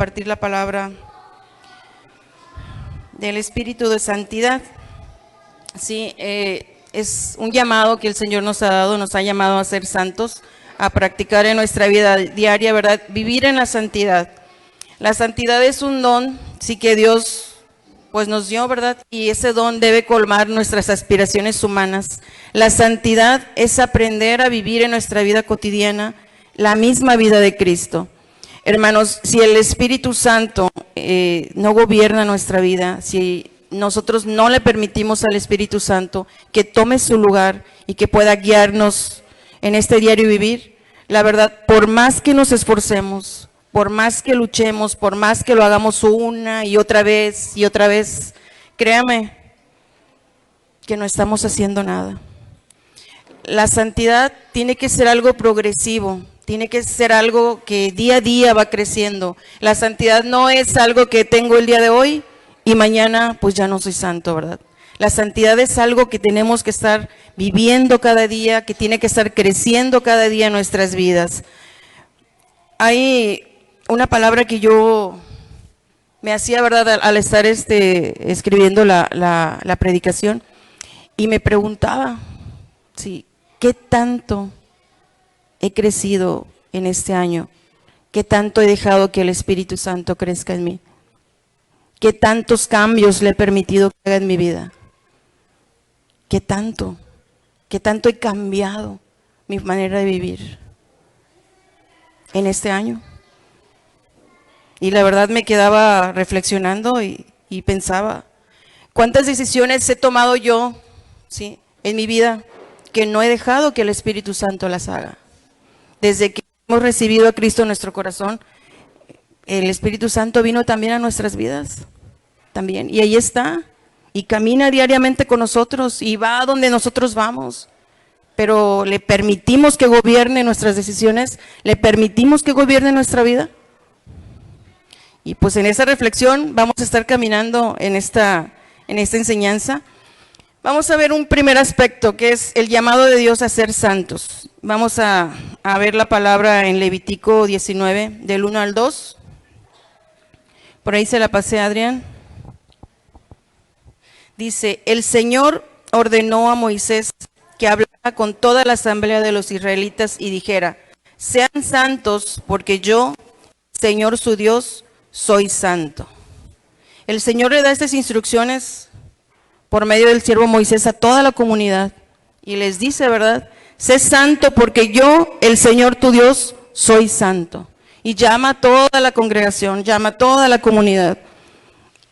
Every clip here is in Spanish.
compartir la palabra del Espíritu de Santidad. Sí, es un llamado que el Señor nos ha dado, nos ha llamado a ser santos, a practicar en nuestra vida diaria, ¿verdad? Vivir en la santidad. La santidad es un don, sí, que Dios pues nos dio, ¿verdad? Y ese don debe colmar nuestras aspiraciones humanas. La santidad es aprender a vivir en nuestra vida cotidiana la misma vida de Cristo. Hermanos, si el Espíritu Santo no gobierna nuestra vida, si nosotros no le permitimos al Espíritu Santo que tome su lugar y que pueda guiarnos en este diario vivir, la verdad, por más que nos esforcemos, por más que luchemos, por más que lo hagamos una y otra vez, créame que no estamos haciendo nada. La santidad tiene que ser algo progresivo, tiene que ser algo que día a día va creciendo. La santidad no es algo que tengo el día de hoy y mañana pues ya no soy santo, ¿verdad? La santidad es algo que tenemos que estar viviendo cada día, que tiene que estar creciendo cada día en nuestras vidas. Hay una palabra que yo me hacía, ¿verdad?, al estar escribiendo la predicación, y me preguntaba, sí, ¿qué tanto he crecido en este año? ¿Qué tanto he dejado que el Espíritu Santo crezca en mí? ¿Qué tantos cambios le he permitido que haga en mi vida? ¿Qué tanto he cambiado mi manera de vivir en este año? Y la verdad me quedaba reflexionando y pensaba, ¿cuántas decisiones he tomado yo, sí, en mi vida que no he dejado que el Espíritu Santo las haga? Desde que hemos recibido a Cristo en nuestro corazón, el Espíritu Santo vino también a nuestras vidas, también, y ahí está, y camina diariamente con nosotros, y va a donde nosotros vamos, pero ¿le permitimos que gobierne nuestras decisiones? ¿Le permitimos que gobierne nuestra vida? Y pues en esa reflexión vamos a estar caminando en esta enseñanza. Vamos a ver un primer aspecto, que es el llamado de Dios a ser santos. Vamos a ver la palabra en Levítico 19, del 1 al 2. Por ahí se la pasé a Adrián. Dice, el Señor ordenó a Moisés que hablara con toda la asamblea de los israelitas y dijera, sean santos porque yo, Señor su Dios, soy santo. El Señor le da estas instrucciones por medio del siervo Moisés a toda la comunidad y les dice, ¿verdad? Sé santo porque yo, el Señor tu Dios, soy santo. Y llama a toda la congregación, llama a toda la comunidad.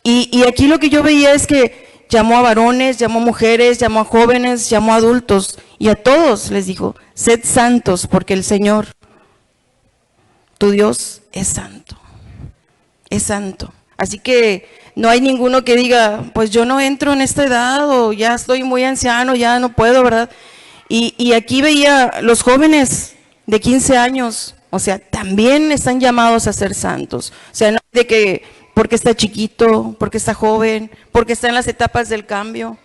Y aquí lo que yo veía es que llamó a varones, llamó a mujeres, llamó a jóvenes, llamó a adultos y a todos les dijo, sed santos porque el Señor, tu Dios, es santo. Es santo. Así que no hay ninguno que diga, pues yo no entro en esta edad o ya estoy muy anciano, ya no puedo, ¿verdad? Y aquí veía los jóvenes de 15 años, o sea, también están llamados a ser santos. O sea, no de que porque está chiquito, porque está joven, porque está en las etapas del cambio,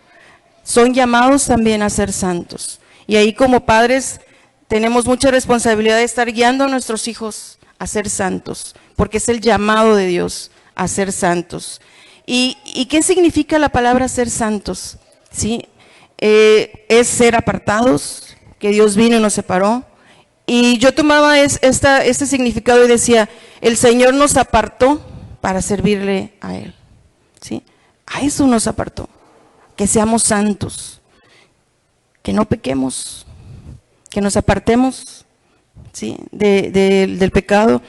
son llamados también a ser santos. Y ahí como padres tenemos mucha responsabilidad de estar guiando a nuestros hijos a ser santos, porque es el llamado de Dios a ser santos. ¿Y qué significa la palabra ser santos? ¿Sí? Es ser apartados, que Dios vino y nos separó. Y yo tomaba este significado y decía, el Señor nos apartó para servirle a Él. ¿Sí? A eso nos apartó, que seamos santos, que no pequemos, que nos apartemos, ¿sí?, del pecado.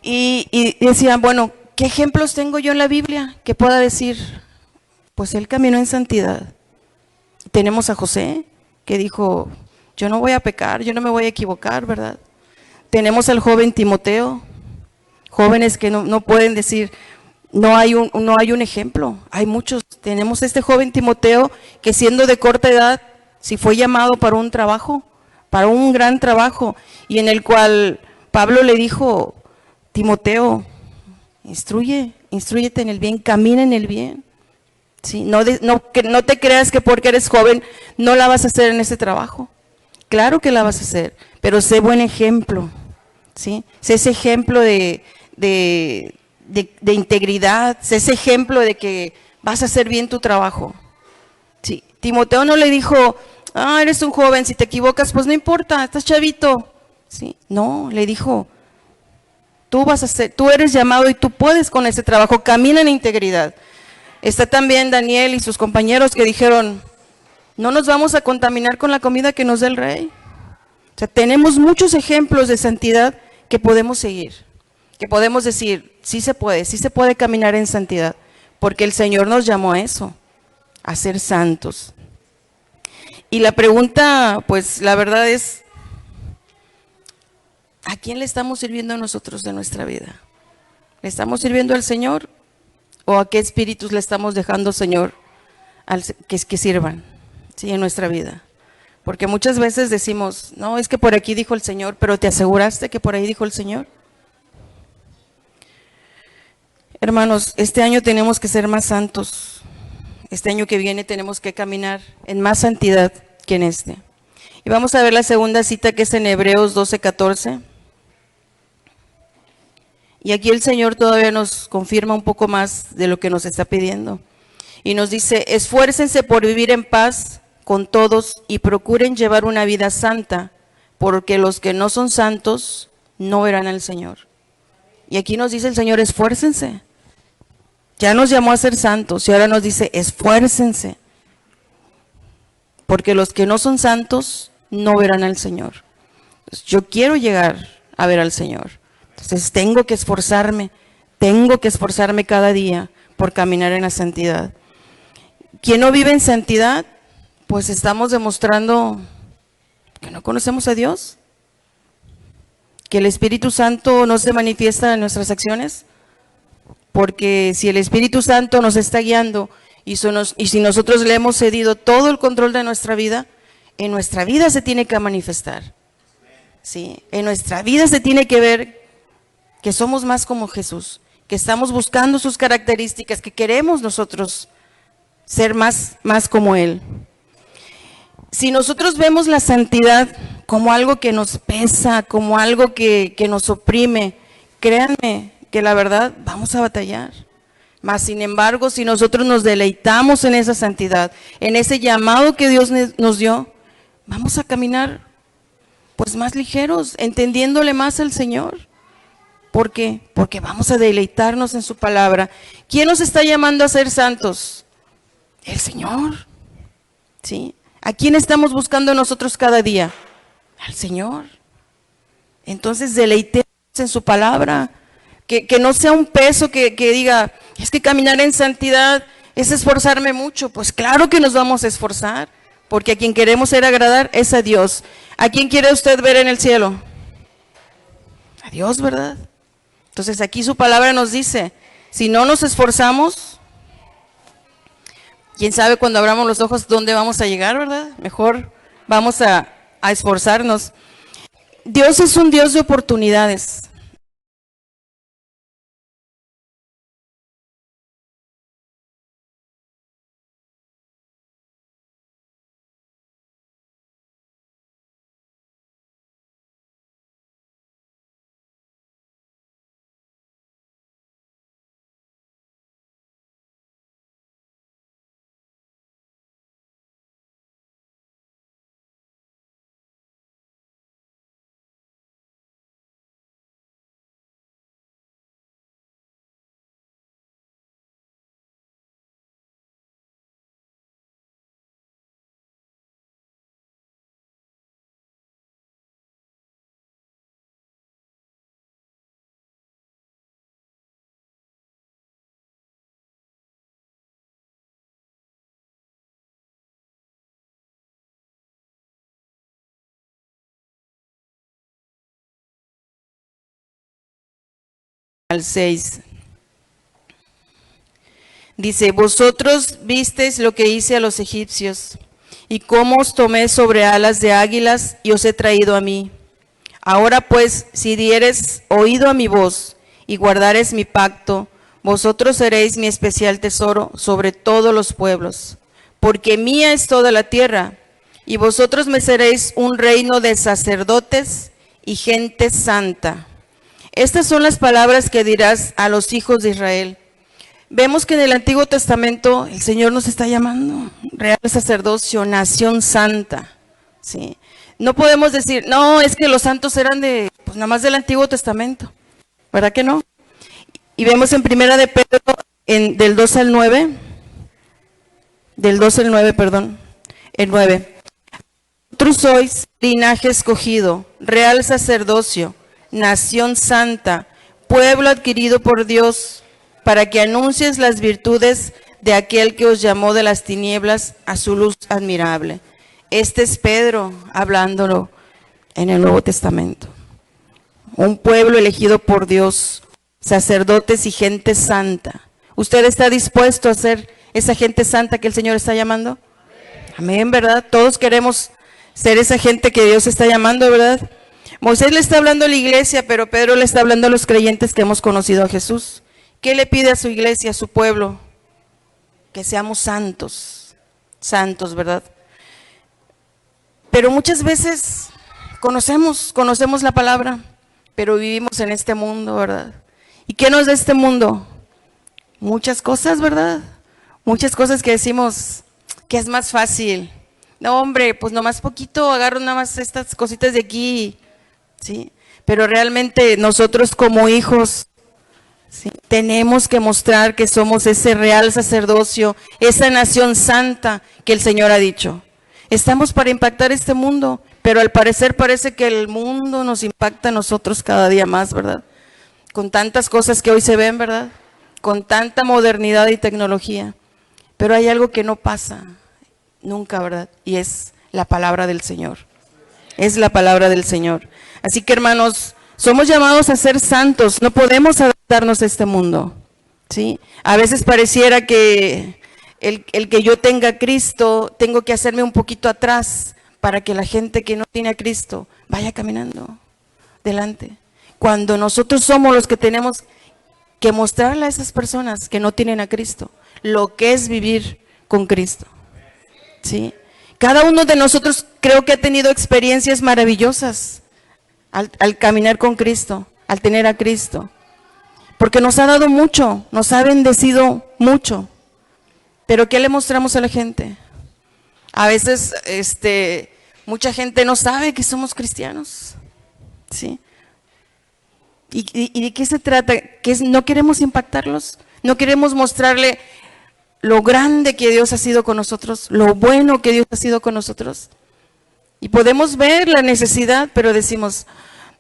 Y decía, bueno, ¿qué ejemplos tengo yo en la Biblia que pueda decir? Pues él caminó en santidad. Tenemos a José, que dijo, yo no voy a pecar, yo no me voy a equivocar, ¿verdad? Tenemos al joven Timoteo, jóvenes que no pueden decir, no hay un ejemplo, hay muchos. Tenemos este joven Timoteo que siendo de corta edad, si fue llamado para un trabajo, para un gran trabajo, y en el cual Pablo le dijo, Timoteo, instrúyete en el bien, camina en el bien. ¿Sí? No te creas que porque eres joven no la vas a hacer en ese trabajo. Claro que la vas a hacer, pero sé buen ejemplo. ¿Sí? Sé ese ejemplo de de integridad, sé ese ejemplo de que vas a hacer bien tu trabajo. Sí. Timoteo no le dijo, eres un joven, si te equivocas, pues no importa, estás chavito. Sí. No, le dijo, tú eres llamado y tú puedes con ese trabajo, camina en integridad. Está también Daniel y sus compañeros que dijeron, no nos vamos a contaminar con la comida que nos dé el rey. O sea, tenemos muchos ejemplos de santidad que podemos seguir, que podemos decir, sí se puede caminar en santidad, porque el Señor nos llamó a eso, a ser santos. Y la pregunta, pues la verdad es, ¿a quién le estamos sirviendo nosotros de nuestra vida? ¿Le estamos sirviendo al Señor? ¿O a qué espíritus le estamos dejando, Señor, que sirvan, ¿sí?, en nuestra vida? Porque muchas veces decimos, no, es que por aquí dijo el Señor, pero ¿te aseguraste que por ahí dijo el Señor? Hermanos, este año tenemos que ser más santos. Este año que viene tenemos que caminar en más santidad que en este. Y vamos a ver la segunda cita, que es en Hebreos 12:14. Y aquí el Señor todavía nos confirma un poco más de lo que nos está pidiendo. Y nos dice, esfuércense por vivir en paz con todos y procuren llevar una vida santa, porque los que no son santos no verán al Señor. Y aquí nos dice el Señor, esfuércense. Ya nos llamó a ser santos y ahora nos dice, esfuércense, porque los que no son santos no verán al Señor. Yo quiero llegar a ver al Señor. Entonces tengo que esforzarme cada día por caminar en la santidad. Quien no vive en santidad, pues estamos demostrando que no conocemos a Dios, que el Espíritu Santo no se manifiesta en nuestras acciones, porque si el Espíritu Santo nos está guiando y si nosotros le hemos cedido todo el control de nuestra vida, en nuestra vida se tiene que manifestar. ¿Sí? En nuestra vida se tiene que ver que somos más como Jesús, que estamos buscando sus características, que queremos nosotros ser más como Él. Si nosotros vemos la santidad como algo que nos pesa, como algo que nos oprime, créanme que la verdad vamos a batallar. Mas sin embargo, si nosotros nos deleitamos en esa santidad, en ese llamado que Dios nos dio, vamos a caminar pues más ligeros, entendiéndole más al Señor. ¿Por qué? Porque vamos a deleitarnos en su palabra. ¿Quién nos está llamando a ser santos? El Señor. ¿Sí? ¿A quién estamos buscando nosotros cada día? Al Señor. Entonces deleitemos en su palabra. Que no sea un peso que diga, es que caminar en santidad es esforzarme mucho. Pues claro que nos vamos a esforzar, porque a quien queremos ser agradar es a Dios. ¿A quién quiere usted ver en el cielo? A Dios, ¿verdad? Entonces aquí su palabra nos dice, si no nos esforzamos, quién sabe cuando abramos los ojos dónde vamos a llegar, ¿verdad? Mejor vamos a esforzarnos. Dios es un Dios de oportunidades. Al 6. Dice, vosotros visteis lo que hice a los egipcios, y cómo os tomé sobre alas de águilas y os he traído a mí. Ahora pues, si diereis oído a mi voz y guardareis mi pacto, vosotros seréis mi especial tesoro sobre todos los pueblos, porque mía es toda la tierra, y vosotros me seréis un reino de sacerdotes y gente santa. Estas son las palabras que dirás a los hijos de Israel. Vemos que en el Antiguo Testamento el Señor nos está llamando real sacerdocio, nación santa, ¿sí? No podemos decir, no, es que los santos eran pues nada más del Antiguo Testamento, ¿verdad que no? Y vemos en Primera de Pedro, del 2 al 9, el 9. Vosotros sois linaje escogido, real sacerdocio, nación santa, pueblo adquirido por Dios, para que anuncies las virtudes de aquel que os llamó de las tinieblas a su luz admirable. Este es Pedro hablándolo en el Nuevo Testamento. Un pueblo elegido por Dios, sacerdotes y gente santa. ¿Usted está dispuesto a ser esa gente santa que el Señor está llamando? Amén, ¿verdad? Todos queremos ser esa gente que Dios está llamando, ¿verdad? Moisés le está hablando a la iglesia, pero Pedro le está hablando a los creyentes que hemos conocido a Jesús. ¿Qué le pide a su iglesia, a su pueblo? Que seamos santos, ¿verdad? Pero muchas veces conocemos la palabra, pero vivimos en este mundo, ¿verdad? ¿Y qué nos da este mundo? Muchas cosas, ¿verdad? Muchas cosas que decimos que es más fácil. No, hombre, pues nomás poquito, agarro nada más estas cositas de aquí, ¿sí? Pero realmente nosotros como hijos, ¿sí?, tenemos que mostrar que somos ese real sacerdocio, esa nación santa que el Señor ha dicho. Estamos para impactar este mundo, pero al parecer parece que el mundo nos impacta a nosotros cada día más, ¿verdad? Con tantas cosas que hoy se ven, ¿verdad? Con tanta modernidad y tecnología. Pero hay algo que no pasa nunca, ¿verdad? Y es la palabra del Señor. Es la palabra del Señor. Así que, hermanos, somos llamados a ser santos, no podemos adaptarnos a este mundo, ¿sí? A veces pareciera que el que yo tenga a Cristo, tengo que hacerme un poquito atrás para que la gente que no tiene a Cristo vaya caminando delante. Cuando nosotros somos los que tenemos que mostrarle a esas personas que no tienen a Cristo lo que es vivir con Cristo, ¿sí? Cada uno de nosotros creo que ha tenido experiencias maravillosas al caminar con Cristo, al tener a Cristo, porque nos ha dado mucho, nos ha bendecido mucho. Pero ¿qué le mostramos a la gente? A veces mucha gente no sabe que somos cristianos, ¿sí? ¿Y de qué se trata? ¿No queremos impactarlos? ¿No queremos mostrarle lo grande que Dios ha sido con nosotros, lo bueno que Dios ha sido con nosotros? Y podemos ver la necesidad, pero decimos,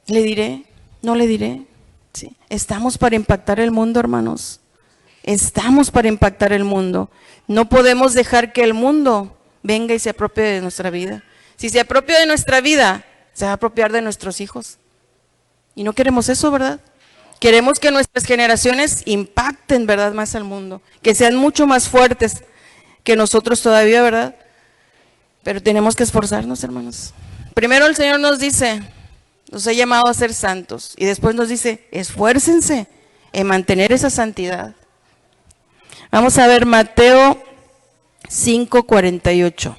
¿le diré? ¿No le diré? ¿Sí? Estamos para impactar el mundo, hermanos. Estamos para impactar el mundo. No podemos dejar que el mundo venga y se apropie de nuestra vida. Si se apropia de nuestra vida, se va a apropiar de nuestros hijos. Y no queremos eso, ¿verdad? Queremos que nuestras generaciones impacten, ¿verdad?, más al mundo. Que sean mucho más fuertes que nosotros todavía, ¿verdad? Pero tenemos que esforzarnos, hermanos. Primero el Señor nos dice, nos ha llamado a ser santos. Y después nos dice, esfuércense en mantener esa santidad. Vamos a ver Mateo 5:48.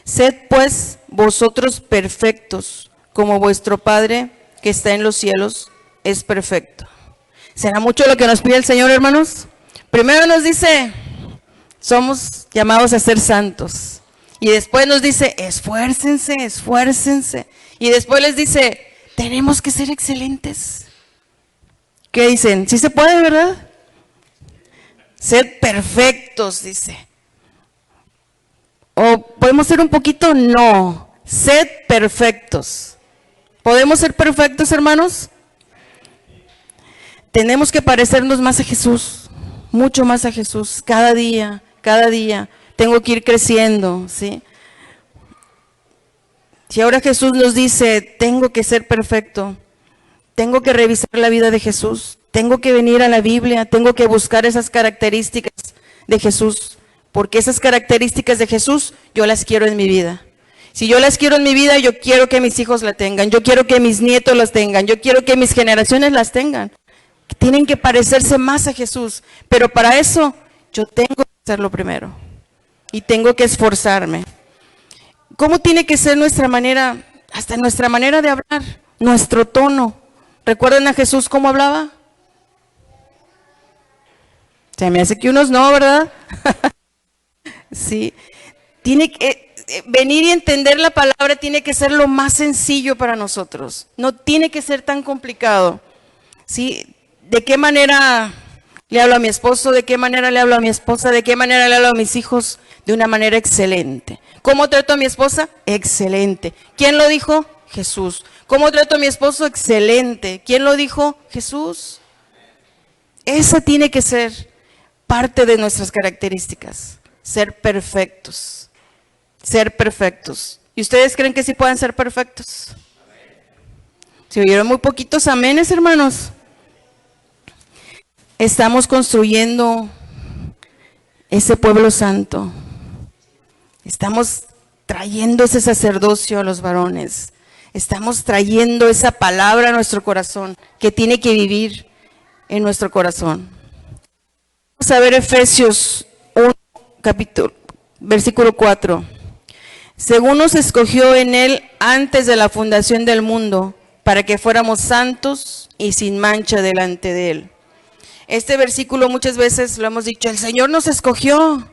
Sed pues vosotros perfectos, como vuestro Padre que está en los cielos es perfecto. ¿Será mucho lo que nos pide el Señor, hermanos? Primero nos dice, somos llamados a ser santos. Y después nos dice, esfuércense, esfuércense. Y después les dice, tenemos que ser excelentes. ¿Qué dicen? Sí se puede, ¿verdad? Sed perfectos, dice. ¿O podemos ser un poquito? No. Sed perfectos. ¿Podemos ser perfectos, hermanos? Tenemos que parecernos más a Jesús, mucho más a Jesús, cada día, cada día. Tengo que ir creciendo, ¿sí? Si ahora Jesús nos dice, tengo que ser perfecto, tengo que revisar la vida de Jesús, tengo que venir a la Biblia, tengo que buscar esas características de Jesús, porque esas características de Jesús yo las quiero en mi vida. Si yo las quiero en mi vida, yo quiero que mis hijos la tengan, yo quiero que mis nietos las tengan, yo quiero que mis generaciones las tengan. Tienen que parecerse más a Jesús, pero para eso yo tengo que hacerlo primero y tengo que esforzarme. ¿Cómo tiene que ser nuestra manera hasta en nuestra manera de hablar, nuestro tono. ¿Recuerdan a Jesús cómo hablaba? Se me hace que unos no, ¿verdad? Sí. Tiene que venir y entender la palabra, tiene que ser lo más sencillo para nosotros. No tiene que ser tan complicado. ¿Sí? ¿De qué manera le hablo a mi esposo? ¿De qué manera le hablo a mi esposa? ¿De qué manera le hablo a mis hijos? De una manera excelente. ¿Cómo trato a mi esposa? Excelente. ¿Quién lo dijo? Jesús. ¿Cómo trato a mi esposo? Excelente. ¿Quién lo dijo? Jesús. Esa tiene que ser parte de nuestras características. Ser perfectos. Ser perfectos. ¿Y ustedes creen que sí puedan ser perfectos? ¿Se oyeron muy poquitos amenes, hermanos? Estamos construyendo ese pueblo santo. Estamos trayendo ese sacerdocio a los varones. Estamos trayendo esa palabra a nuestro corazón, que tiene que vivir en nuestro corazón. Vamos a ver Efesios 1, versículo 4. Según nos escogió en él antes de la fundación del mundo, para que fuéramos santos y sin mancha delante de él. Este versículo muchas veces lo hemos dicho, el Señor nos escogió,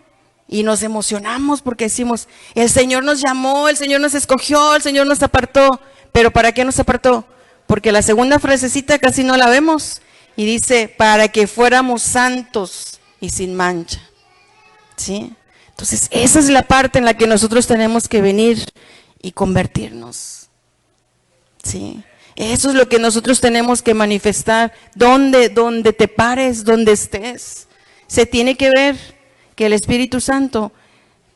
y nos emocionamos porque decimos, el Señor nos llamó, el Señor nos escogió, el Señor nos apartó. ¿Pero para qué nos apartó? Porque la segunda frasecita casi no la vemos, y dice, para que fuéramos santos y sin mancha. ¿Sí? Entonces, esa es la parte en la que nosotros tenemos que venir y convertirnos. ¿Sí? Eso es lo que nosotros tenemos que manifestar. Donde te pares, donde estés. Se tiene que ver que el Espíritu Santo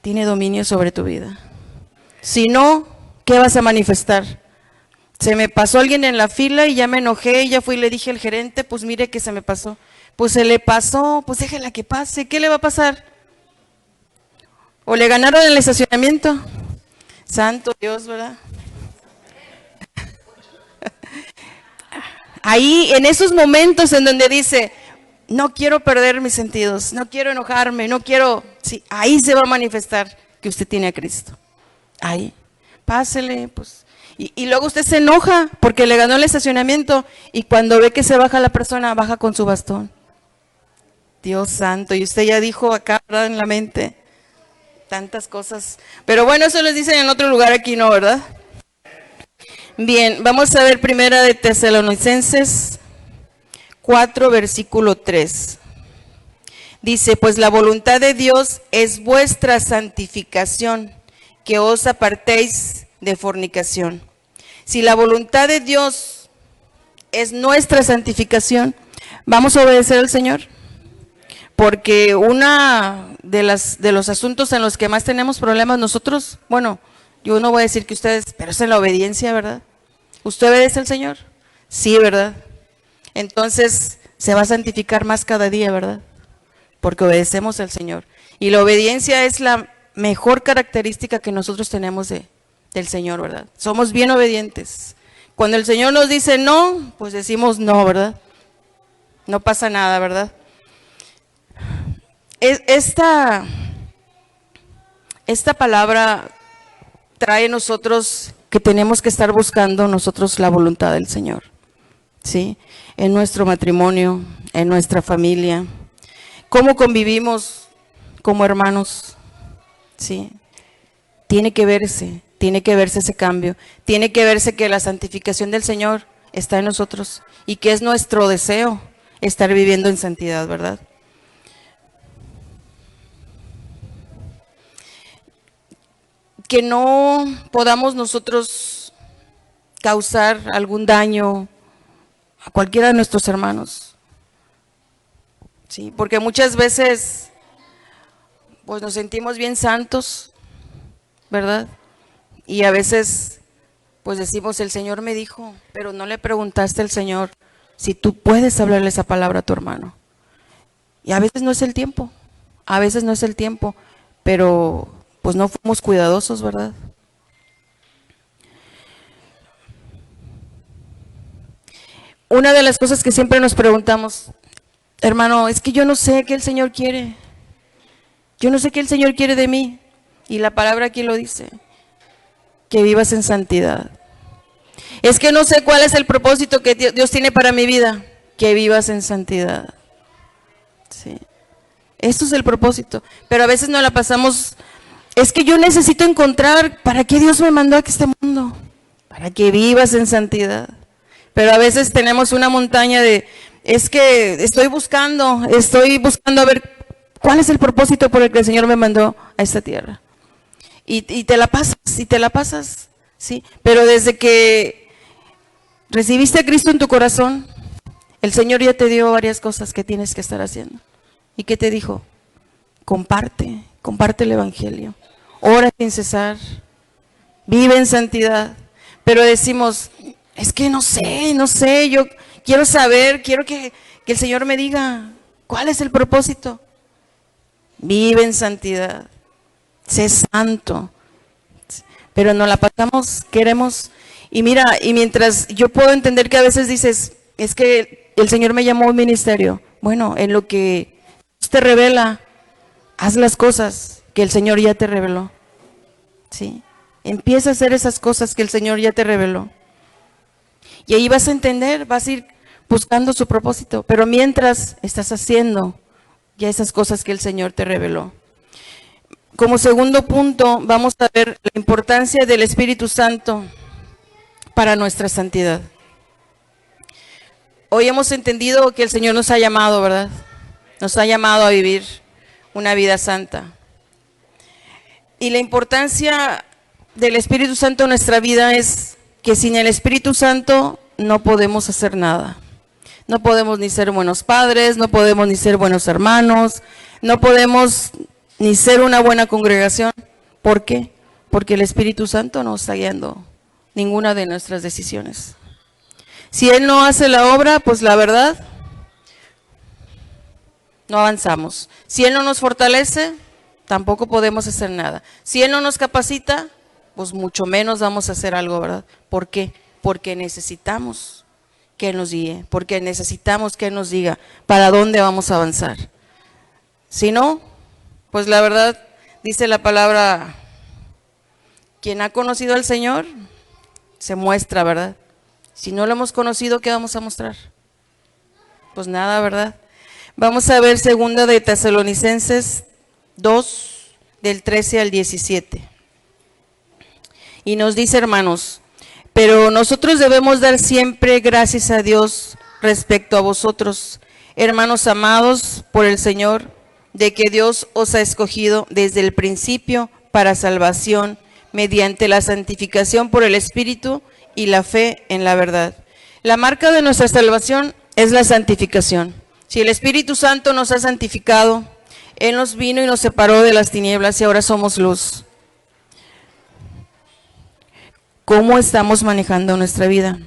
tiene dominio sobre tu vida. Si no, ¿qué vas a manifestar? Se me pasó alguien en la fila y ya me enojé y ya fui y le dije al gerente, pues mire que se me pasó. Pues se le pasó, pues déjela que pase. ¿Qué le va a pasar? ¿O le ganaron el estacionamiento? Santo Dios, ¿verdad? Ahí, en esos momentos en donde dice, no quiero perder mis sentidos, no quiero enojarme, no quiero, sí, ahí se va a manifestar que usted tiene a Cristo. Ahí, pásele, pues. Y luego usted se enoja porque le ganó el estacionamiento, y cuando ve que se baja la persona, baja con su bastón. Dios santo, y usted ya dijo acá, ¿verdad? En la mente, tantas cosas. Pero bueno, eso les dicen en otro lugar, aquí no, ¿verdad? Bien, vamos a ver primera de Tesalonicenses 4, versículo 3. Dice, pues la voluntad de Dios es vuestra santificación, que os apartéis de fornicación. Si la voluntad de Dios es nuestra santificación, ¿vamos a obedecer al Señor? Porque una de los asuntos en los que más tenemos problemas nosotros, bueno, yo no voy a decir que ustedes, pero es en la obediencia, ¿verdad? ¿Usted obedece al Señor? Sí, ¿verdad? Entonces se va a santificar más cada día, ¿verdad? Porque obedecemos al Señor. Y la obediencia es la mejor característica que nosotros tenemos del Señor, ¿verdad? Somos bien obedientes. Cuando el Señor nos dice no, pues decimos no, ¿verdad? No pasa nada, ¿verdad? Esta palabra trae a nosotros que tenemos que estar buscando nosotros la voluntad del Señor, ¿sí? En nuestro matrimonio, en nuestra familia, cómo convivimos como hermanos, ¿sí? Tiene que verse ese cambio, tiene que verse que la santificación del Señor está en nosotros y que es nuestro deseo estar viviendo en santidad, ¿verdad? Que no podamos nosotros causar algún daño a cualquiera de nuestros hermanos, ¿sí? Porque muchas veces pues nos sentimos bien santos, ¿verdad? Y a veces pues decimos, el Señor me dijo, pero no le preguntaste al Señor si tú puedes hablarle esa palabra a tu hermano. Y a veces no es el tiempo, pero pues no fuimos cuidadosos, ¿verdad? Una de las cosas que siempre nos preguntamos, hermano, es que yo no sé qué el Señor quiere. Yo no sé qué el Señor quiere de mí. Y la palabra aquí lo dice, que vivas en santidad. Es que no sé cuál es el propósito que Dios tiene para mi vida. Que vivas en santidad. Sí. Esto es el propósito. Pero a veces nos la pasamos, es que yo necesito encontrar para qué Dios me mandó a este mundo. Para que vivas en santidad. Pero a veces tenemos una montaña de, es que estoy buscando a ver cuál es el propósito por el que el Señor me mandó a esta tierra. Y te la pasas, ¿sí? Pero desde que recibiste a Cristo en tu corazón, el Señor ya te dio varias cosas que tienes que estar haciendo. ¿Y qué te dijo? Comparte el Evangelio, ora sin cesar, vive en santidad. Pero decimos, es que no sé, yo quiero saber, quiero que el Señor me diga, ¿cuál es el propósito? Vive en santidad, sé santo. Pero nos la pasamos, queremos, y mira, y mientras yo puedo entender que a veces dices, es que el Señor me llamó a un ministerio. Bueno, en lo que Dios te revela, haz las cosas que el Señor ya te reveló. ¿Sí? Empieza a hacer esas cosas que el Señor ya te reveló. Y ahí vas a entender, vas a ir buscando su propósito. Pero mientras estás haciendo ya esas cosas que el Señor te reveló. Como segundo punto, vamos a ver la importancia del Espíritu Santo para nuestra santidad. Hoy hemos entendido que el Señor nos ha llamado, ¿verdad? Nos ha llamado a vivir una vida santa. Y la importancia del Espíritu Santo en nuestra vida es que sin el Espíritu Santo no podemos hacer nada. No podemos ni ser buenos padres, no podemos ni ser buenos hermanos, no podemos ni ser una buena congregación. ¿Por qué? Porque el Espíritu Santo no está guiando ninguna de nuestras decisiones. Si Él no hace la obra, pues la verdad, no avanzamos. Si Él no nos fortalece, tampoco podemos hacer nada. Si Él no nos capacita, pues mucho menos vamos a hacer algo, ¿verdad? ¿Por qué? Porque necesitamos que Él nos guíe, porque necesitamos que Él nos diga para dónde vamos a avanzar. Si no, pues la verdad, dice la palabra, quien ha conocido al Señor, se muestra, ¿verdad? Si no lo hemos conocido, ¿qué vamos a mostrar? Pues nada, ¿verdad? Vamos a ver 2 de Tesalonicenses 2, del 13 al 17. Y nos dice, hermanos, pero nosotros debemos dar siempre gracias a Dios respecto a vosotros, hermanos amados por el Señor, de que Dios os ha escogido desde el principio para salvación, mediante la santificación por el Espíritu y la fe en la verdad. La marca de nuestra salvación es la santificación. Si el Espíritu Santo nos ha santificado, Él nos vino y nos separó de las tinieblas y ahora somos luz. ¿Cómo estamos manejando nuestra vida?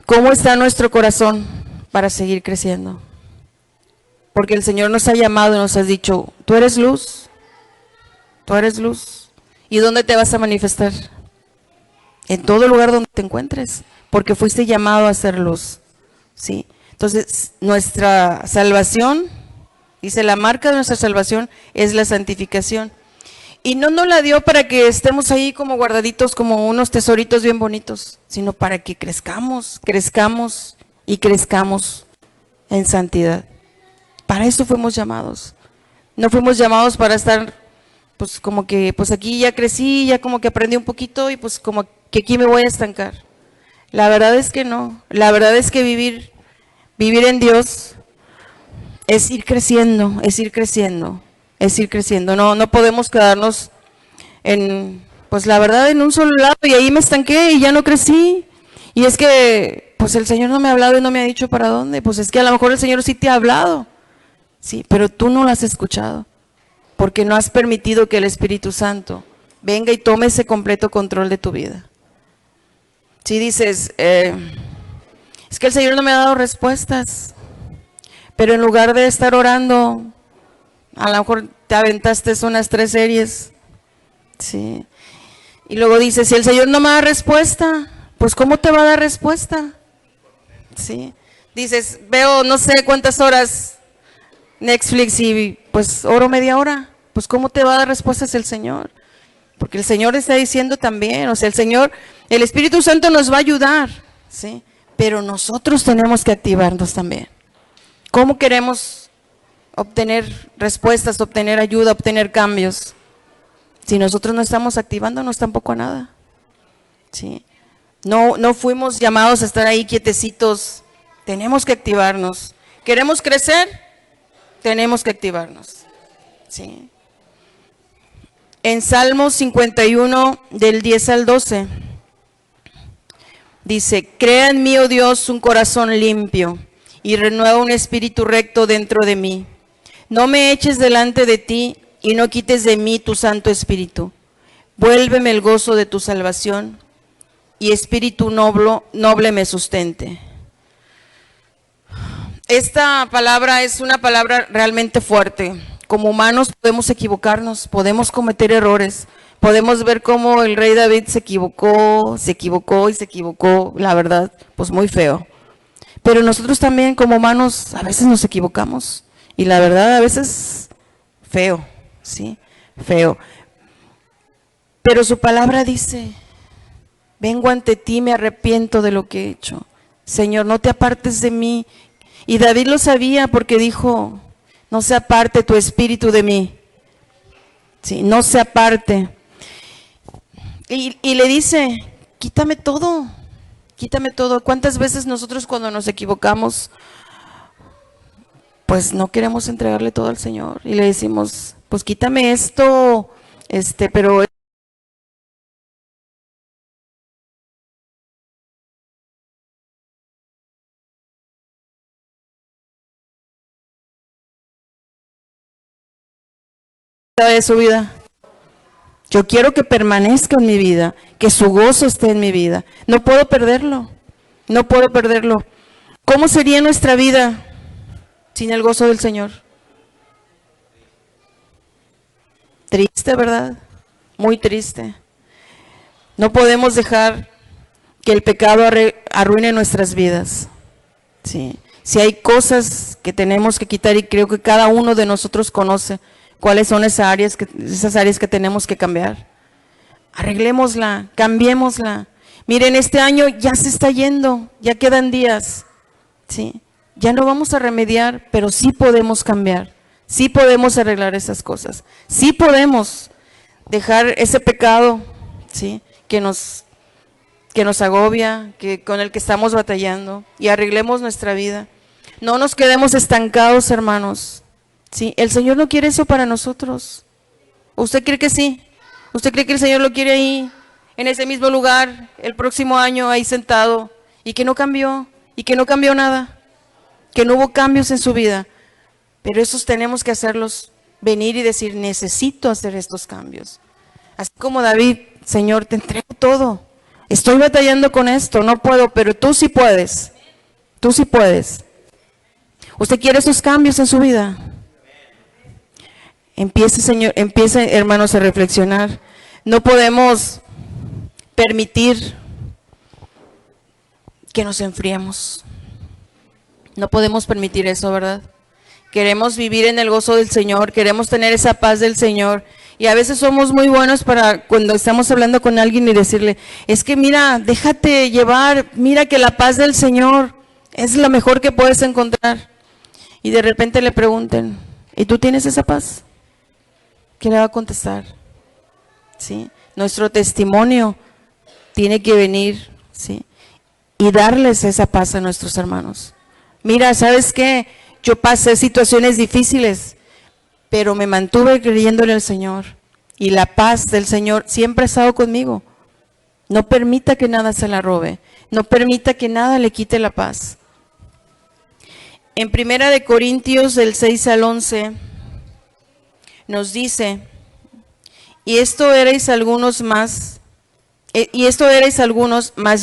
¿Cómo está nuestro corazón para seguir creciendo? Porque el Señor nos ha llamado y nos ha dicho, tú eres luz, tú eres luz. ¿Y dónde te vas a manifestar? En todo lugar donde te encuentres, porque fuiste llamado a ser luz, ¿sí? Entonces, nuestra salvación, dice, la marca de nuestra salvación es la santificación. Y no nos la dio para que estemos ahí como guardaditos, como unos tesoritos bien bonitos, sino para que crezcamos y crezcamos en santidad. Para eso fuimos llamados. No fuimos llamados para estar, pues como que, pues aquí ya crecí, ya como que aprendí un poquito y pues como que aquí me voy a estancar. La verdad es que no. La verdad es que vivir en Dios es ir creciendo, es ir creciendo. No podemos quedarnos en, pues la verdad, en un solo lado y ahí me estanqué y ya no crecí. Y es que, pues el Señor no me ha hablado y no me ha dicho para dónde. Pues es que a lo mejor el Señor sí te ha hablado, sí, pero tú no lo has escuchado, porque no has permitido que el Espíritu Santo venga y tome ese completo control de tu vida. Si dices, es que el Señor no me ha dado respuestas, pero en lugar de estar orando, a lo mejor te aventaste unas 3 series, ¿sí? Y luego dices, si el Señor no me da respuesta, pues ¿cómo te va a dar respuesta? ¿Sí? Dices, veo no sé cuántas horas Netflix y pues oro media hora, pues ¿cómo te va a dar respuestas el Señor? Porque el Señor está diciendo también, o sea, el Espíritu Santo nos va a ayudar, ¿sí? Pero nosotros tenemos que activarnos también. ¿Cómo queremos obtener respuestas, obtener ayuda, obtener cambios? Si nosotros no estamos activándonos tampoco a nada, ¿sí? No fuimos llamados a estar ahí quietecitos, tenemos que activarnos. ¿Queremos crecer? Tenemos que activarnos, ¿sí? En Salmos 51, del 10 al 12, dice: crea en mí, oh Dios, un corazón limpio, y renueva un espíritu recto dentro de mí. No me eches delante de ti, y no quites de mí tu Santo Espíritu. Vuélveme el gozo de tu salvación, y espíritu noble me sustente. Esta palabra es una palabra realmente fuerte. Como humanos podemos equivocarnos, podemos cometer errores, podemos ver cómo el rey David se equivocó, la verdad, pues muy feo. Pero nosotros también como humanos a veces nos equivocamos, y la verdad a veces feo, ¿sí? Feo. Pero su palabra dice: vengo ante ti, me arrepiento de lo que he hecho. Señor, no te apartes de mí. Y David lo sabía porque dijo: no se aparte tu espíritu de mí. Sí, no se aparte. Y le dice: quítame todo, quítame todo. ¿Cuántas veces nosotros cuando nos equivocamos, pues no queremos entregarle todo al Señor? Y le decimos: pues quítame esto, pero de su vida. Yo quiero que permanezca en mi vida, que su gozo esté en mi vida. No puedo perderlo, no puedo perderlo. ¿Cómo sería nuestra vida sin el gozo del Señor? Triste, ¿verdad? Muy triste. No podemos dejar que el pecado arruine nuestras vidas. Sí. Si hay cosas que tenemos que quitar, y creo que cada uno de nosotros conoce cuáles son esas áreas que tenemos que cambiar. Arreglémosla, cambiémosla. Miren, este año ya se está yendo, ya quedan días, ¿sí? Ya no vamos a remediar, pero sí podemos cambiar, sí podemos arreglar esas cosas, sí podemos dejar ese pecado, ¿sí? que nos agobia, con el que estamos batallando, y arreglemos nuestra vida. No nos quedemos estancados, hermanos. Sí, el Señor no quiere eso para nosotros. ¿Usted cree que sí? ¿Usted cree que el Señor lo quiere ahí, en ese mismo lugar, el próximo año, ahí sentado, y que no cambió, y que no cambió nada, que no hubo cambios en su vida? Pero esos tenemos que hacerlos venir y decir: necesito hacer estos cambios. Así como David: Señor, te entrego todo, estoy batallando con esto, no puedo, pero tú sí puedes, tú sí puedes. ¿Usted quiere esos cambios en su vida? Empiece, hermanos, a reflexionar. No podemos permitir que nos enfriemos. No podemos permitir eso, ¿verdad? Queremos vivir en el gozo del Señor, queremos tener esa paz del Señor. Y a veces somos muy buenos para cuando estamos hablando con alguien y decirle: es que mira, déjate llevar, mira que la paz del Señor es la mejor que puedes encontrar. Y de repente le pregunten: ¿y tú tienes esa paz? ¿Qué le va a contestar? ¿Sí? Nuestro testimonio tiene que venir, ¿sí? Y darles esa paz a nuestros hermanos. Mira, ¿sabes qué? Yo pasé situaciones difíciles, pero me mantuve creyéndole al Señor. Y la paz del Señor siempre ha estado conmigo. No permita que nada se la robe. No permita que nada le quite la paz. En 1 Corintios, del 6 al 11, nos dice: y esto erais algunos, mas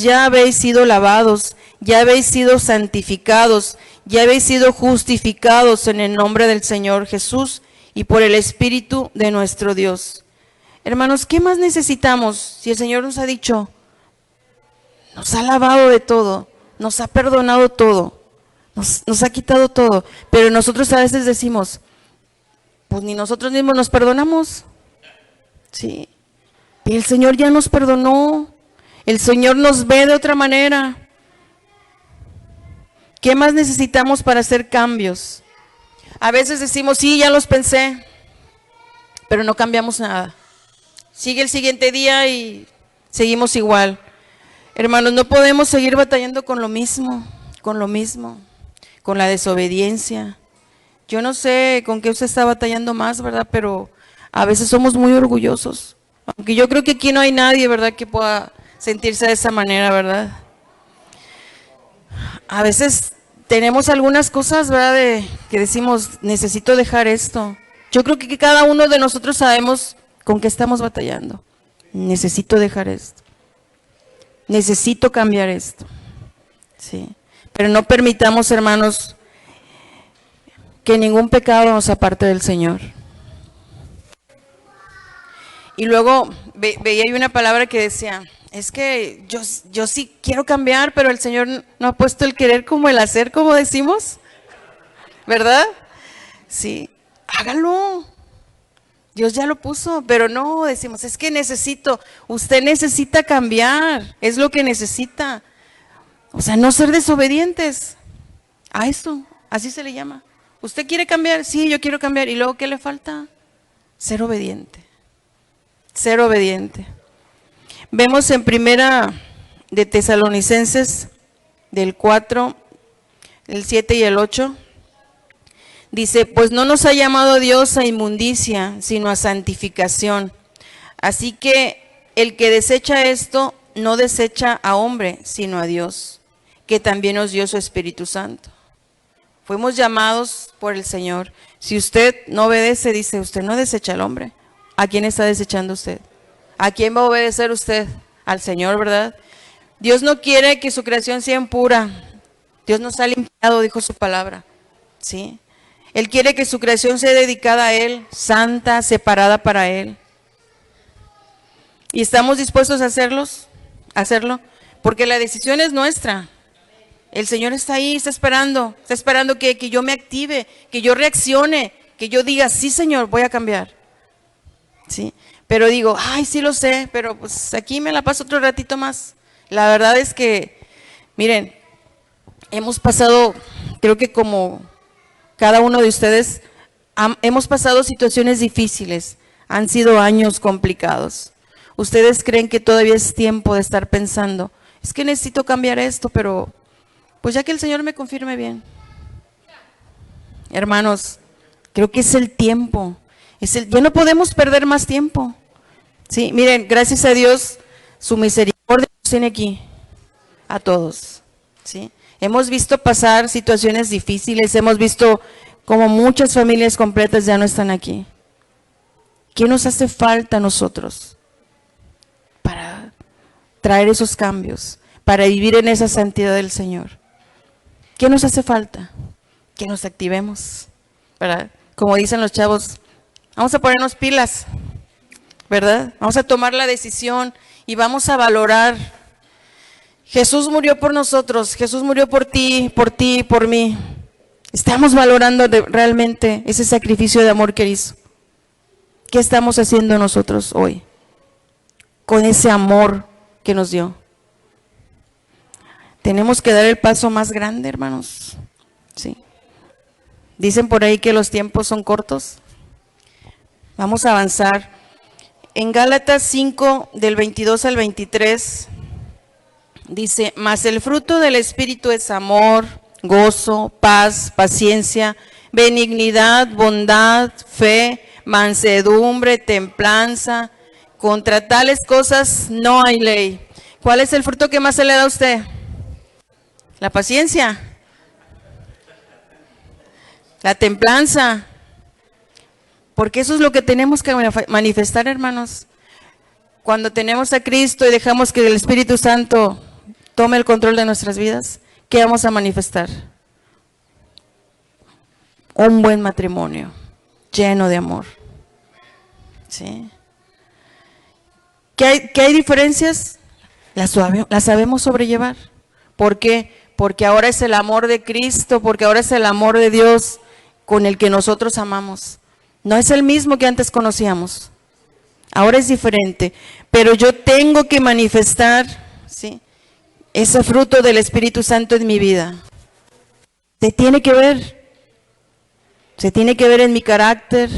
ya habéis sido lavados, ya habéis sido santificados, ya habéis sido justificados en el nombre del Señor Jesús y por el Espíritu de nuestro Dios. Hermanos, ¿qué más necesitamos? Si el Señor nos ha dicho, nos ha lavado de todo, nos ha perdonado todo, nos ha quitado todo, pero nosotros a veces decimos: pues ni nosotros mismos nos perdonamos. Sí. Y el Señor ya nos perdonó. El Señor nos ve de otra manera. ¿Qué más necesitamos para hacer cambios? A veces decimos, sí, ya los pensé, pero no cambiamos nada. Sigue el siguiente día y seguimos igual. Hermanos, no podemos seguir batallando con lo mismo, con la desobediencia. Yo no sé con qué usted está batallando más, ¿verdad? Pero a veces somos muy orgullosos. Aunque yo creo que aquí no hay nadie, ¿verdad?, que pueda sentirse de esa manera, ¿verdad? A veces tenemos algunas cosas, ¿verdad?, que decimos, necesito dejar esto. Yo creo que cada uno de nosotros sabemos con qué estamos batallando. Necesito dejar esto. Necesito cambiar esto. Sí. Pero no permitamos, hermanos, que ningún pecado nos aparte del Señor. Y luego veía ahí una palabra que decía, es que yo sí quiero cambiar, pero el Señor no ha puesto el querer como el hacer, como decimos, ¿verdad? Sí, hágalo. Dios ya lo puso, pero no, decimos, es que usted necesita cambiar, es lo que necesita. O sea, no ser desobedientes a eso, así se le llama. ¿Usted quiere cambiar? Sí, yo quiero cambiar. ¿Y luego qué le falta? Ser obediente. Ser obediente. Vemos en Primera de Tesalonicenses, del 4, el 7 y el 8. Dice, pues no nos ha llamado Dios a inmundicia, sino a santificación. Así que el que desecha esto, no desecha a hombre, sino a Dios, que también nos dio su Espíritu Santo. Fuimos llamados por el Señor. Si usted no obedece, dice, usted no desecha al hombre. ¿A quién está desechando usted? ¿A quién va a obedecer usted? Al Señor, ¿verdad? Dios no quiere que su creación sea impura. Dios nos ha limpiado, dijo su palabra. ¿Sí? Él quiere que su creación sea dedicada a Él, santa, separada para Él. ¿Y estamos dispuestos a hacerlo? Porque la decisión es nuestra. El Señor está ahí, está esperando que yo me active, que yo reaccione, que yo diga, sí, Señor, voy a cambiar. ¿Sí? Pero digo, ay, sí lo sé, pero pues aquí me la paso otro ratito más. La verdad es que, miren, hemos pasado, creo que como cada uno de ustedes, hemos pasado situaciones difíciles, han sido años complicados. Ustedes creen que todavía es tiempo de estar pensando, es que necesito cambiar esto, pero pues ya que el Señor me confirme bien. Hermanos, creo que es el tiempo. Ya no podemos perder más tiempo. Sí, miren, gracias a Dios, su misericordia nos tiene aquí, a todos. ¿Sí? Hemos visto pasar situaciones difíciles, hemos visto como muchas familias completas ya no están aquí. ¿Qué nos hace falta a nosotros para traer esos cambios, para vivir en esa santidad del Señor? ¿Qué nos hace falta? Que nos activemos, ¿verdad? Como dicen los chavos, vamos a ponernos pilas, ¿verdad? Vamos a tomar la decisión y vamos a valorar. Jesús murió por nosotros, Jesús murió por ti, por mí. ¿Estamos valorando realmente ese sacrificio de amor que hizo? ¿Qué estamos haciendo nosotros hoy con ese amor que nos dio? Tenemos que dar el paso más grande, hermanos. Sí. Dicen por ahí que los tiempos son cortos. Vamos a avanzar. En Gálatas 5, del 22 al 23, dice, mas el fruto del Espíritu es amor, gozo, paz, paciencia, benignidad, bondad, fe, mansedumbre, templanza. Contra tales cosas no hay ley. ¿Cuál es el fruto que más se le da a usted? La paciencia, la templanza. Porque eso es lo que tenemos que manifestar, hermanos. Cuando tenemos a Cristo y dejamos que el Espíritu Santo tome el control de nuestras vidas, ¿qué vamos a manifestar? Un buen matrimonio, lleno de amor. ¿Sí? ¿Qué hay diferencias? Las sabemos sobrellevar. ¿Por qué? Porque ahora es el amor de Cristo, porque ahora es el amor de Dios con el que nosotros amamos. No es el mismo que antes conocíamos. Ahora es diferente. pero yo tengo que manifestar, ¿sí?, ese fruto del Espíritu Santo en mi vida. Se tiene que ver en mi carácter,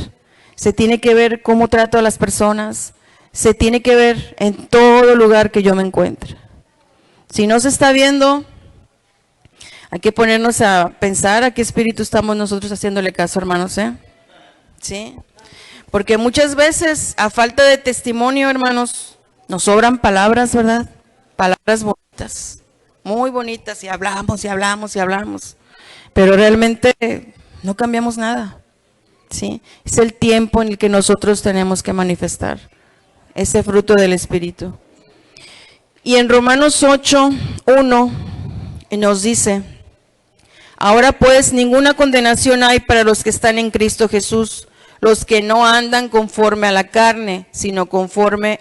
se tiene que ver cómo trato a las personas, se tiene que ver en todo lugar que yo me encuentre. Si no se está viendo, hay que ponernos a pensar a qué espíritu estamos nosotros haciéndole caso, hermanos, ¿sí? Porque muchas veces, a falta de testimonio, hermanos, nos sobran palabras, ¿verdad? Palabras bonitas, muy bonitas, y hablamos, y hablamos, y hablamos. Pero realmente no cambiamos nada, ¿sí? Es el tiempo en el que nosotros tenemos que manifestar ese fruto del Espíritu. Y en Romanos 8:1 nos dice: ahora pues ninguna condenación hay para los que están en Cristo Jesús, los que no andan conforme a la carne, sino conforme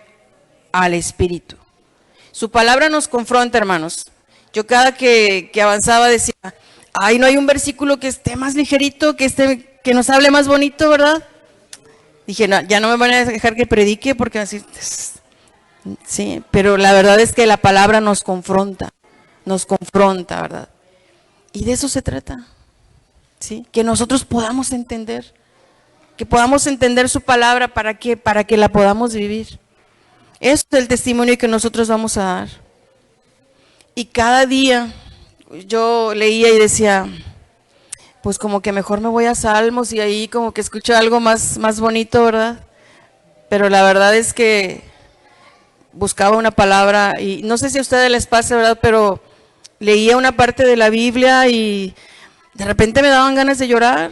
al Espíritu. Su palabra nos confronta, hermanos. Yo cada que avanzaba decía, ay, no hay un versículo que esté más ligerito, que nos hable más bonito, ¿verdad? Dije, no, ya no me van a dejar que predique porque así, sí, pero la verdad es que la palabra nos confronta, ¿verdad? Y de eso se trata, ¿sí? Que nosotros podamos entender, su palabra, ¿para qué? Para que la podamos vivir. Eso es el testimonio que nosotros vamos a dar. Y cada día yo leía y decía, pues como que mejor me voy a Salmos y ahí como que escucho algo más bonito, ¿verdad? Pero la verdad es que buscaba una palabra y no sé si a ustedes les pasa, ¿verdad? Pero leía una parte de la Biblia y de repente me daban ganas de llorar.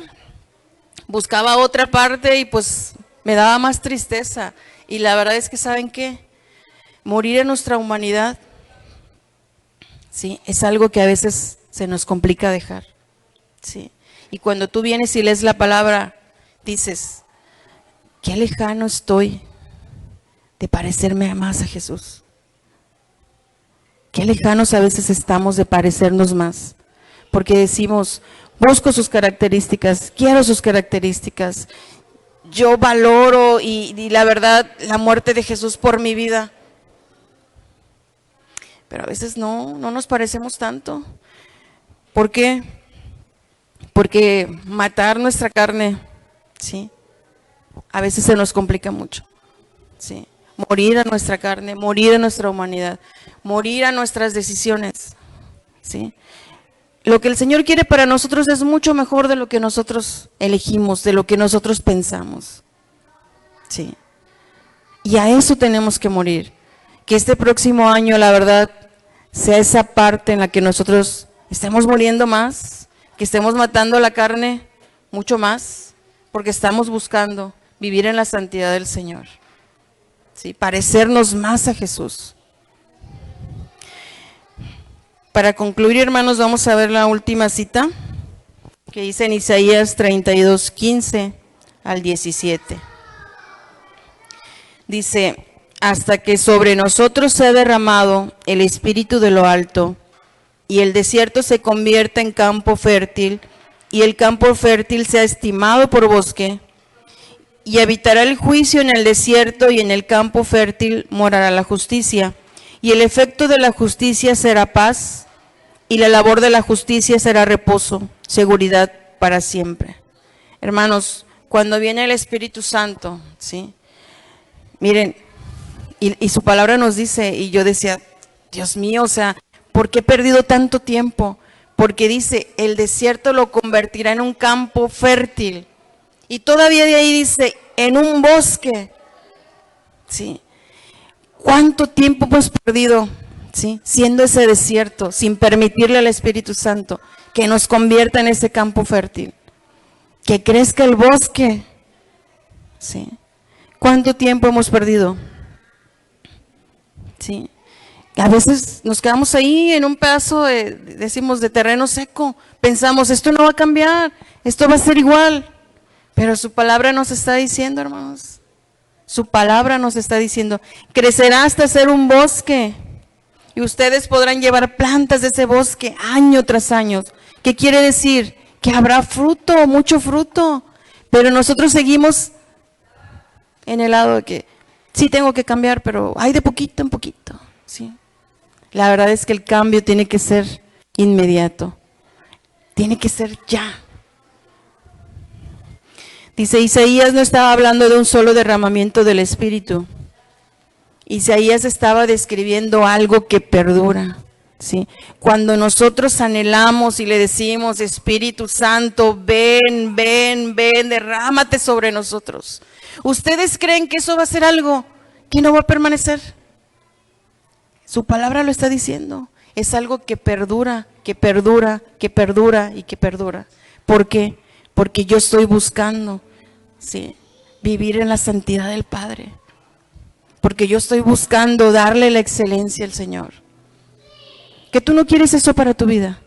Buscaba otra parte y pues me daba más tristeza. Y la verdad es que, ¿saben qué? Morir en nuestra humanidad, sí, es algo que a veces se nos complica dejar, sí. Y cuando tú vienes y lees la palabra, dices, qué lejano estoy de parecerme más a Jesús. Qué lejanos a veces estamos de parecernos más, porque decimos, busco sus características, quiero sus características, yo valoro y la verdad, la muerte de Jesús por mi vida. Pero a veces no nos parecemos tanto. ¿Por qué? Porque matar nuestra carne, ¿sí?, a veces se nos complica mucho, ¿sí? Morir a nuestra carne, morir a nuestra humanidad, morir a nuestras decisiones, ¿sí? Lo que el Señor quiere para nosotros es mucho mejor de lo que nosotros elegimos, de lo que nosotros pensamos, ¿sí? Y a eso tenemos que morir. Que este próximo año, la verdad, sea esa parte en la que nosotros estemos muriendo más, que estemos matando la carne mucho más, porque estamos buscando vivir en la santidad del Señor, ¿sí? Parecernos más a Jesús. Para concluir, hermanos, vamos a ver la última cita que dice en Isaías 32:15 al 17. Dice, hasta que sobre nosotros sea derramado el Espíritu de lo alto, y el desierto se convierta en campo fértil, y el campo fértil sea estimado por bosque, y habitará el juicio en el desierto, y en el campo fértil morará la justicia, y el efecto de la justicia será paz, y la labor de la justicia será reposo, seguridad para siempre. Hermanos, cuando viene el Espíritu Santo, ¿sí? Miren, y su palabra nos dice, y yo decía, Dios mío, o sea, ¿por qué he perdido tanto tiempo? Porque dice, el desierto lo convertirá en un campo fértil. Y todavía de ahí dice, en un bosque. ¿Sí? ¿Cuánto tiempo hemos perdido? ¿Sí? Siendo ese desierto, sin permitirle al Espíritu Santo que nos convierta en ese campo fértil. Que crezca el bosque. ¿Sí? ¿Cuánto tiempo hemos perdido? ¿Sí? A veces nos quedamos ahí en un pedazo de terreno seco. Pensamos, esto no va a cambiar, esto va a ser igual. Pero su palabra nos está diciendo, hermanos, su palabra nos está diciendo, crecerá hasta ser un bosque. Y ustedes podrán llevar plantas de ese bosque año tras año. ¿Qué quiere decir? Que habrá fruto, mucho fruto. Pero nosotros seguimos en el lado de que Sí tengo que cambiar, pero hay de poquito en poquito, ¿sí? La verdad es que el cambio tiene que ser inmediato, tiene que ser ya. Dice, Isaías no estaba hablando de un solo derramamiento del Espíritu. Isaías estaba describiendo algo que perdura, ¿sí? Cuando nosotros anhelamos y le decimos, Espíritu Santo, ven, ven, ven, derrámate sobre nosotros. ¿Ustedes creen que eso va a ser algo que no va a permanecer? Su palabra lo está diciendo. Es algo que perdura, que perdura, que perdura y que perdura. ¿Por qué? Porque yo estoy buscando, ¿sí?, vivir en la santidad del Padre. Porque yo estoy buscando darle la excelencia al Señor. Que tú no quieres eso para tu vida,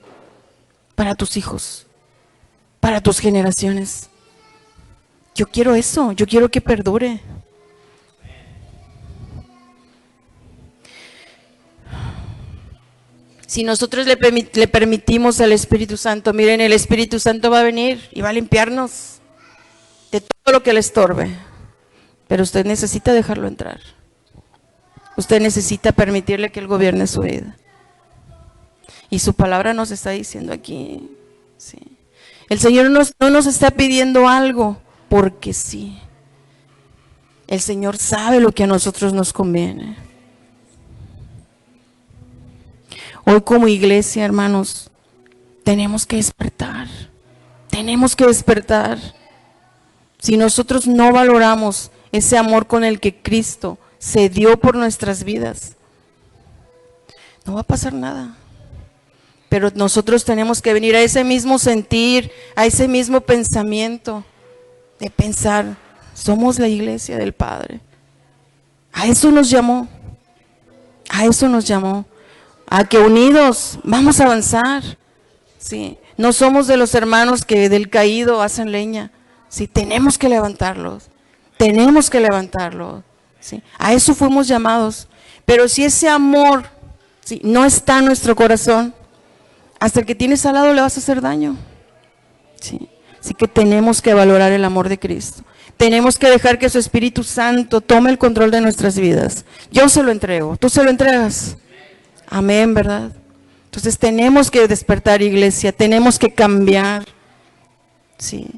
para tus hijos, para tus generaciones. Yo quiero eso, yo quiero que perdure. Si nosotros le permitimos al Espíritu Santo, miren, el Espíritu Santo va a venir y va a limpiarnos de todo lo que le estorbe. Pero usted necesita dejarlo entrar. Usted necesita permitirle que Él gobierne su vida. Y su palabra nos está diciendo aquí, ¿sí? El Señor no nos está pidiendo algo porque sí. El Señor sabe lo que a nosotros nos conviene. Hoy como iglesia, hermanos, tenemos que despertar. Tenemos que despertar. Si nosotros no valoramos ese amor con el que Cristo se dio por nuestras vidas, no va a pasar nada. Pero nosotros tenemos que venir a ese mismo sentir, a ese mismo pensamiento de pensar, somos la iglesia del Padre. A eso nos llamó, a eso nos llamó, a que unidos vamos a avanzar. Sí, no somos de los hermanos que del caído hacen leña. Sí, tenemos que levantarlos, tenemos que levantarlos. Sí, a eso fuimos llamados. Pero si ese amor, sí, no está en nuestro corazón, hasta el que tienes al lado le vas a hacer daño. Sí. Así que tenemos que valorar el amor de Cristo. Tenemos que dejar que su Espíritu Santo tome el control de nuestras vidas. Yo se lo entrego, tú se lo entregas. Amén, ¿verdad? Entonces tenemos que despertar, iglesia, tenemos que cambiar. Sí.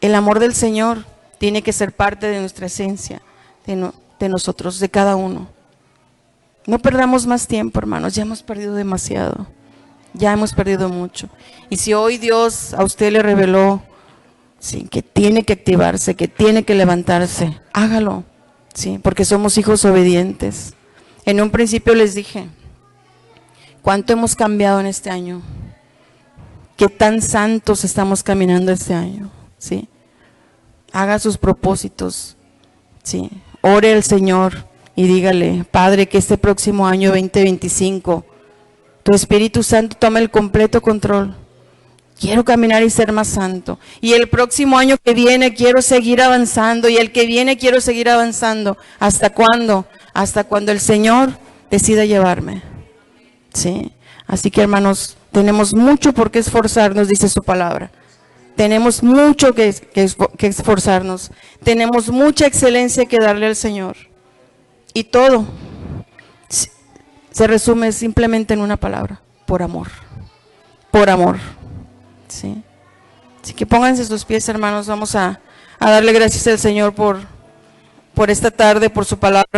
El amor del Señor tiene que ser parte de nuestra esencia, de nosotros, de cada uno. No perdamos más tiempo, hermanos, ya hemos perdido demasiado. Ya hemos perdido mucho. Y si hoy Dios a usted le reveló, sí, que tiene que activarse, que tiene que levantarse, hágalo, sí, porque somos hijos obedientes. En un principio les dije, ¿cuánto hemos cambiado en este año? ¿Qué tan santos estamos caminando este año? Sí. Haga sus propósitos, sí. Ore al Señor y dígale, Padre, que este próximo año 2025 tu Espíritu Santo toma el completo control. Quiero caminar y ser más santo. Y el próximo año que viene quiero seguir avanzando. Y el que viene quiero seguir avanzando. ¿Hasta cuándo? Hasta cuando el Señor decida llevarme. ¿Sí? Así que, hermanos, tenemos mucho por qué esforzarnos, dice su palabra. Tenemos mucho que esforzarnos. Tenemos mucha excelencia que darle al Señor. Y todo se resume simplemente en una palabra: por amor. Por amor. ¿Sí? Así que pónganse sus pies, hermanos. Vamos a darle gracias al Señor por esta tarde, por su palabra.